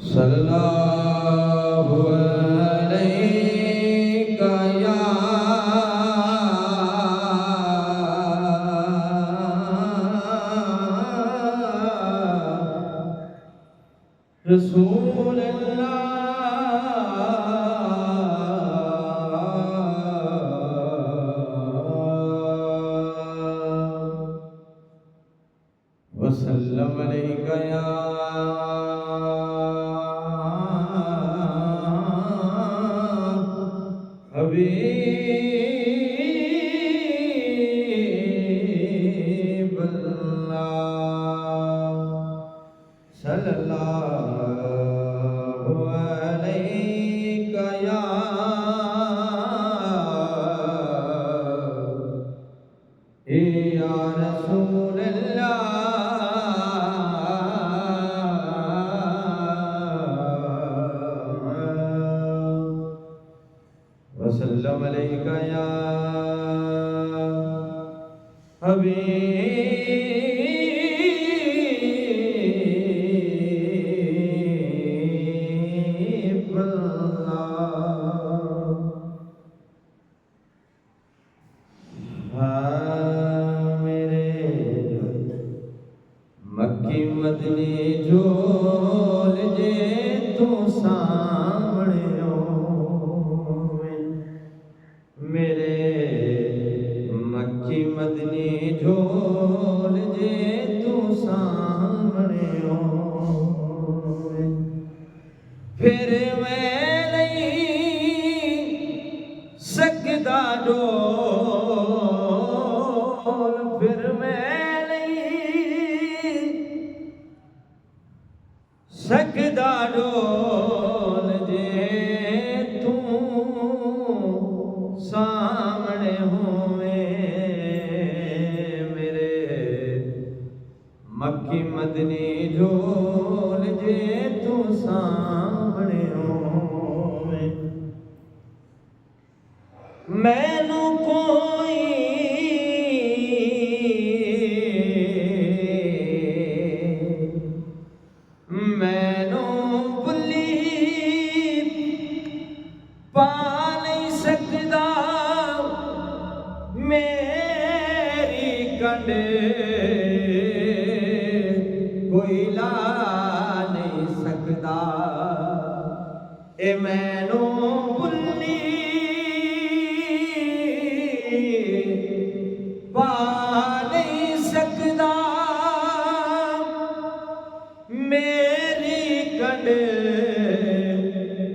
सल्लल्लाहु अलैका या रसूल वसल्लम अलैका या हबीबल्लाह सल्लल्लाहु अलैका या रसूल वसल्लम अलैका या हबीबल्लाह। मेरे मक्की मदनी झोल जे तू सामने होवे, मेरे मक्की मदनी झोल जे तू सामने होवे, फिर मैं नहीं सकदा डोल, फिर मैं नहीं सकदा डोल जे तू सामने होवे, मेरे मक्की मदनी झोल जे तू सामने होवे, मैनू कोई मैनू भुली पा नहीं सकदा, मेरी कंड कोई ला नहीं सकदा, ए मैनू भुली पा नहीं सकदा, मेरी कंड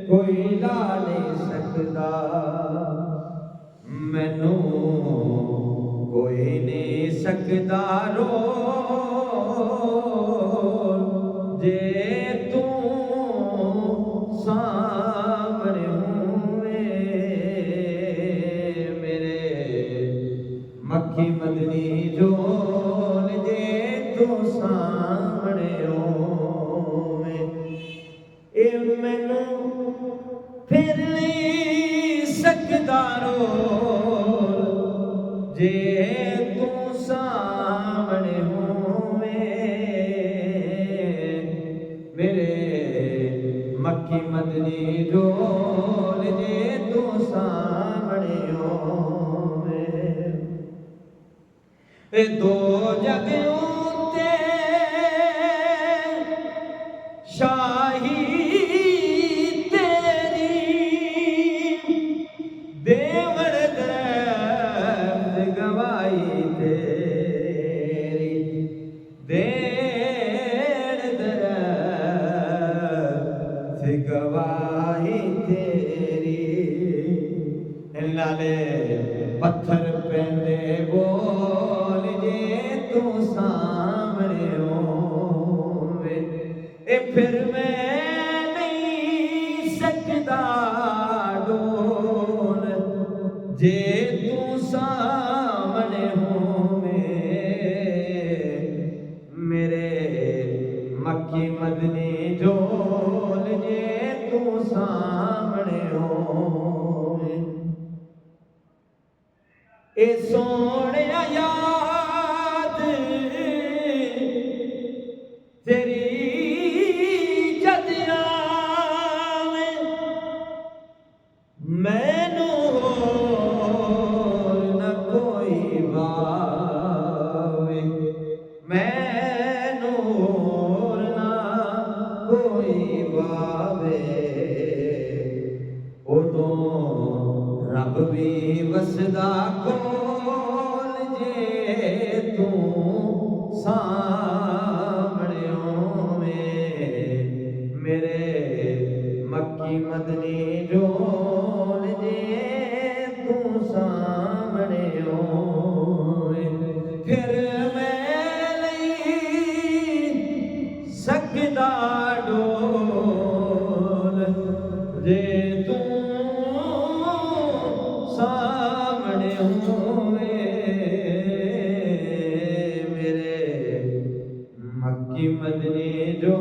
कोई ला नहीं सकदा, मैनू कोई नहीं सकदा रोल जे तू सामने होवे, मेरे मक्की मदनी झोल जे तू सामने होवे, ए मैनू फिर नहीं सकदा रोल जे तू सामने होवे, मेरे मक्की मदनी झोल जे तू सामने होवे, ए दो जगहों ते शाही तेरी, देवड़ दरख्त गवाही तेरी, देड़ दरख्त गवाही तेरी, नाले पत्थर पेंदे बोल जे तू सामने होवे, ए फिर मैं नहीं सकदा डोल जे तू सामने होवे, मेरे मक्की मदनी झोल जे तू सामने होवे, ए सोने याद तेरी जद रब भी वसदा कोल जे तू सामने होवे मेरे मक्की मदनी जोल जे तू सामने होवे फिर मैं नहीं सकदा डोल जे तू सामने होवे मेरे मक्की मदनी जो